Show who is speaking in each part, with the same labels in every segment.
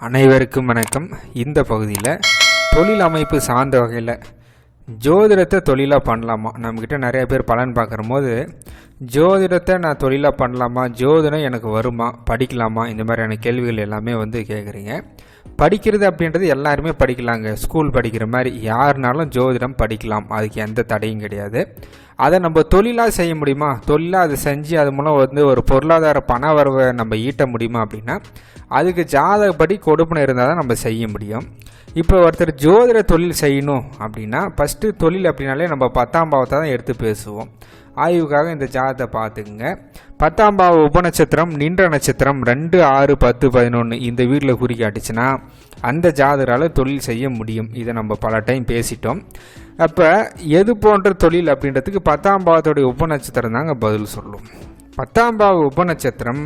Speaker 1: அனைவருக்கும் வணக்கம். இந்த பகுதியில் தொழில் அமைப்பு சார்ந்த வகையில் ஜோதிடத்தை தொழிலாக பண்ணலாமா, நம்மக்கிட்ட நிறைய பேர் பலன் பார்க்குற போது ஜோதிடத்தை நான் தொழிலாக பண்ணலாமா, ஜோதிடம் எனக்கு வருமா, படிக்கலாமா, இந்த மாதிரியான கேள்விகள் எல்லாமே கேட்குறீங்க. படிக்கிறது அப்படின்றது எல்லாருமே படிக்கலாங்க. ஸ்கூல் படிக்கிற மாதிரி யாருனாலும் ஜோதிடம் படிக்கலாம், அதுக்கு எந்த தடையும் கிடையாது. அதை நம்ம தொழிலாக செய்ய முடியுமா, தொழிலாக அதை செஞ்சு அது மூலம் ஒரு பொருளாதார பண வரவை நம்ம ஈட்ட முடியுமா அப்படின்னா அதுக்கு ஜாதகப்படி கொடுப்பனை இருந்தால் தான் நம்ம செய்ய முடியும். இப்போ ஒருத்தர் ஜோதிட தொழில் செய்யணும் அப்படின்னா ஃபஸ்ட்டு தொழில் அப்படின்னாலே நம்ம 10ஆம் பாவத்தை தான் எடுத்து பேசுவோம். ஆய்வுக்காக இந்த ஜாதகத்தை பார்த்துக்குங்க. 10ஆம் பாவ உபநட்சத்திரம் நின்ற நட்சத்திரம் 2, 6, 10, 11 இந்த வீட்டில் குறிக்காட்டுச்சுன்னா அந்த ஜாதகரால் தொழில் செய்ய முடியும். இதை நம்ம பல டைம் பேசிட்டோம். அப்போ எது போன்ற தொழில் அப்படின்றதுக்கு 10ஆம் பாவத்தோடைய உபநட்சத்திரம் தாங்க பதில் சொல்லும். 10ஆம் பாவ உபநட்சத்திரம்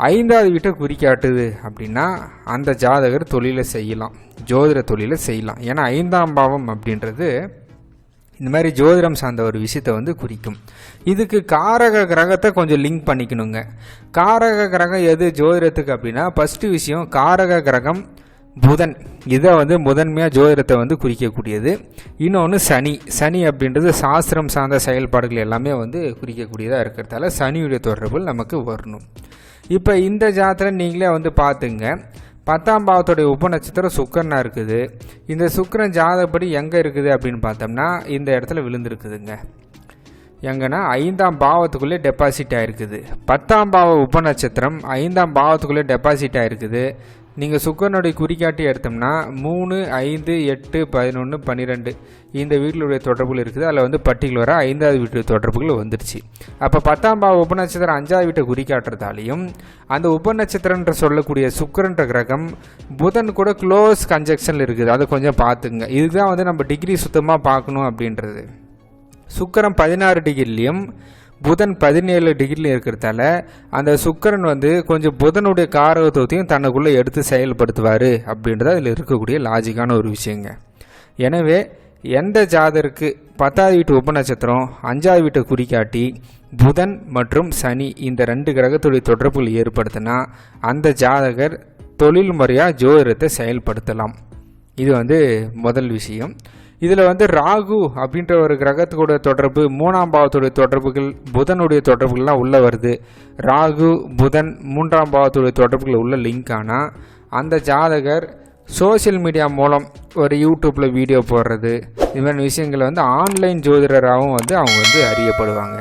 Speaker 1: 5வது வீட்டை குறிக்காட்டுது அப்படின்னா அந்த ஜாதகர் தொழிலை செய்யலாம், ஜோதிட தொழிலை செய்யலாம். ஏன்னா 5ஆம் பாவம் அப்படின்றது இந்த மாதிரி ஜோதிடம் சார்ந்த ஒரு விஷயத்தை குறிக்கும். இதுக்கு காரக கிரகத்தை கொஞ்சம் லிங்க் பண்ணிக்கணுங்க. காரக கிரகம் எது ஜோதிடத்துக்கு அப்படின்னா ஃபஸ்ட்டு விஷயம் காரக கிரகம் புதன். இதை முதன்மையாக ஜோதிடத்தை குறிக்கக்கூடியது. இன்னொன்று சனி அப்படின்றது சாஸ்திரம் சார்ந்த செயல்பாடுகள் எல்லாமே குறிக்கக்கூடியதாக இருக்கிறதால சனியுடைய தொடர்புகள் நமக்கு வரணும். இப்போ இந்த ஜாதகத்தில் நீங்களே பார்த்துங்க. 10ஆம் பாவத்துடைய உபநட்சத்திரம் சுக்கரனாக இருக்குது. இந்த சுக்கரன் ஜாதகப்படி எங்கே இருக்குது அப்படின்னு பார்த்தோம்னா இந்த இடத்துல விழுந்துருக்குதுங்க. எங்கன்னா 5ஆம் பாவத்துக்குள்ளே டெபாசிட் ஆகிருக்குது. 10ஆம் பாவ உபநட்சத்திரம் 5ஆம் பாவத்துக்குள்ளே டெபாசிட் ஆகிருக்குது. நீங்கள் சுக்கரனுடைய குறிக்காட்டி எடுத்தோம்னா 3, 5, 8, 11, 12 இந்த வீட்டிலுடைய தொடர்புகள் இருக்குது. அதில் பர்டிகுலராக 5வது வீட்டு தொடர்புகள் வந்துடுச்சு. அப்போ 10ஆம் பாவ உபநட்சத்திரம் 5வது வீட்டை குறிக்காட்டுறதாலையும் அந்த உபநட்சத்திரன்ற சொல்லக்கூடிய சுக்கரன்ற கிரகம் புதன் கூட க்ளோஸ் கன்ஜெக்ஷனில் இருக்குது. அதை கொஞ்சம் பார்த்துங்க. இதுதான் நம்ம டிகிரி சுத்தமாக பார்க்கணும் அப்படின்றது. சுக்கரன் 16 டிகிரிலையும் புதன் 17 டிகிரியில் இருக்கிறதால அந்த சுக்கரன் கொஞ்சம் புதனுடைய காரகத்துவத்தையும் தனக்குள்ளே எடுத்து செயல்படுத்துவார் அப்படின்றது அதில் இருக்கக்கூடிய லாஜிக்கான ஒரு விஷயங்க. எனவே எந்த ஜாதகருக்கு 10வது வீட்டு உபநட்சத்திரம் 5வது வீட்டை குறிக்காட்டி புதன் மற்றும் சனி இந்த 2 கிரகத்துடைய தொடர்புகள் ஏற்படுத்தினா அந்த ஜாதகர் தொழில் முறையாக ஜோதிடத்தை செயல்படுத்தலாம். இது முதல் விஷயம். இதில் ராகு அப்படின்ற ஒரு கிரகத்தோட தொடர்பு 3ஆம் பாவத்துடைய தொடர்புகள் புதனுடைய தொடர்புகள்லாம் உள்ளே வருது. ராகு புதன் 3ஆம் பாவத்துடைய தொடர்புகள் உள்ள லிங்க் ஆனால் அந்த ஜாதகர் சோசியல் மீடியா மூலம் ஒரு யூடியூப்பில் வீடியோ போடுறது இது மாதிரி விஷயங்களை ஆன்லைன் ஜோதிடராகவும் அவங்க அறியப்படுவாங்க.